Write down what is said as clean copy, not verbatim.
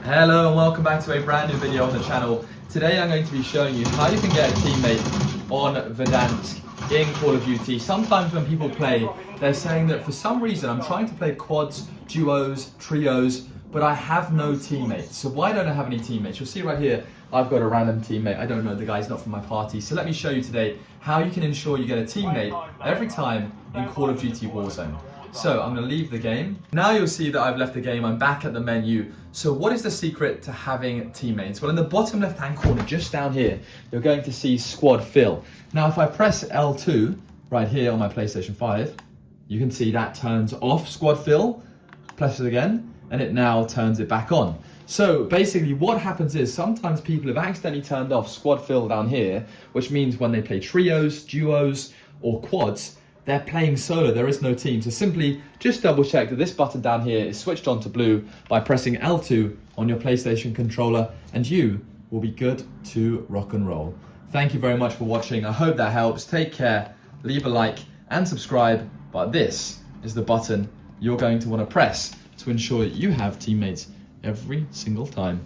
Hello and welcome back to a brand new video on the channel. Today I'm going to be showing you how you can get a teammate on Verdansk in Call of Duty. Sometimes when people play, they're saying that for some reason I'm trying to play quads, duos, trios, but I have no teammates. So why don't I have any teammates? You'll see right here, I've got a random teammate. I don't know, the guy's not from my party. So let me show you today how you can ensure you get a teammate every time in Call of Duty Warzone. So I'm gonna leave the game. Now you'll see that I've left the game, I'm back at the menu. So what is the secret to having teammates? Well, in the bottom left-hand corner, just down here, you're going to see squad fill. Now, if I press L2 right here on my PlayStation 5, you can see that turns off squad fill. Press it again, and it now turns it back on. So basically what happens is sometimes people have accidentally turned off squad fill down here, which means when they play trios, duos, or quads, they're playing solo, there is no team. So simply just double check that this button down here is switched on to blue by pressing L2 on your PlayStation controller, and you will be good to rock and roll. Thank you very much for watching. I hope that helps. Take care, leave a like and subscribe. But this is the button you're going to want to press to ensure that you have teammates every single time.